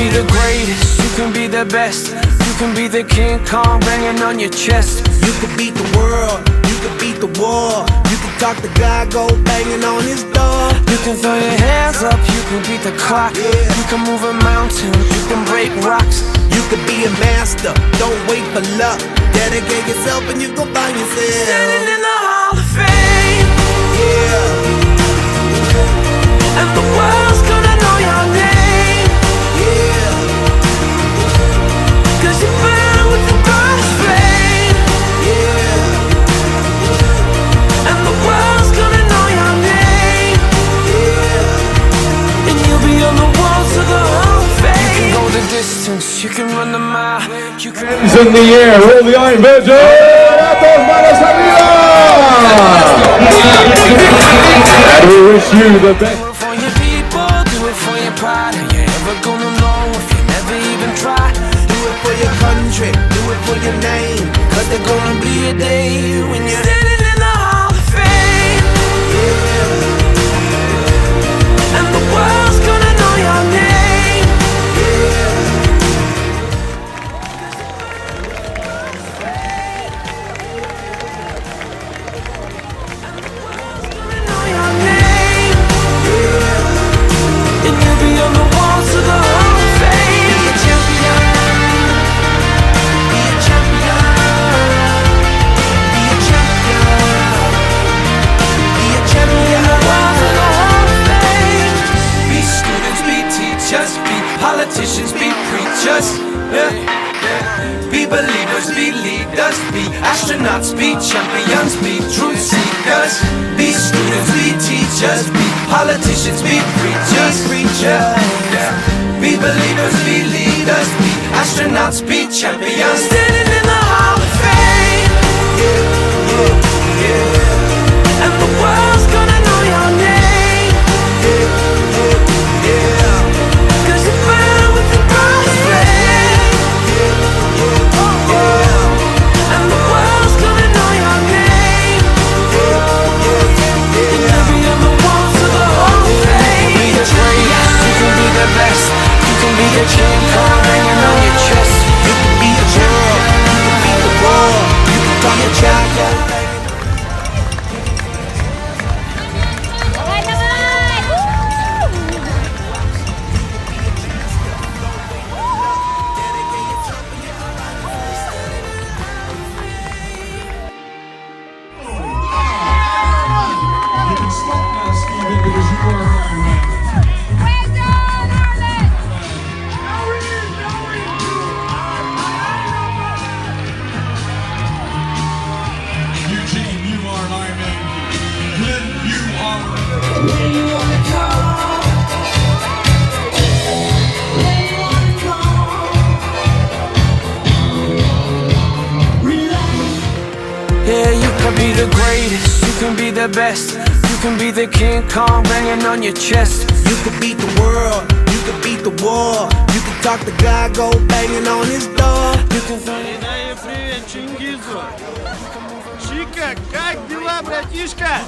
be the greatest, you can be the best. You can be the King Kong banging on your chest. You can beat the world, you can beat the war. You can talk to God, go banging on his door. You can throw your hands up, you can beat the clock. You can move a mountain, you can break rocks. You can be a master, don't wait for luck. Dedicate yourself and you gon' find yourself Standing in the Hall of Fame. Yeah. And the world's gonna know your name. Yeah. Cause you burn with the brightest flame. Yeah. And the world's gonna know your name. Yeah. And you'll be on the walls of the Hall of Fame. You can go the distance, you can run the mile. You can Hands in the air, roll the iron Virgil! Todos manos arriba! And we wish you the best. do it for your people, do it for your pride. Are you ever gonna know if you never even try? Do it for your country, do it for your name. Cause there's gonna be a day when you're standing in the Hall of Fame. And the world's gonna know your name. Politicians be preachers, be believers, be leaders, be astronauts, be champions, be truth seekers, be students, be teachers, be politicians, be preachers, be believers, be leaders, be astronauts, be champions, standing in the Hall of Fame. And the world's gonna know your name. Yeah, you can be the greatest, you can be the best. You can be the King Kong banging on your chest. You can beat the world, you can beat the war. You can talk to God, go banging on his door. You can throw your Привет, Чингизу! Чика, как дела, братишка?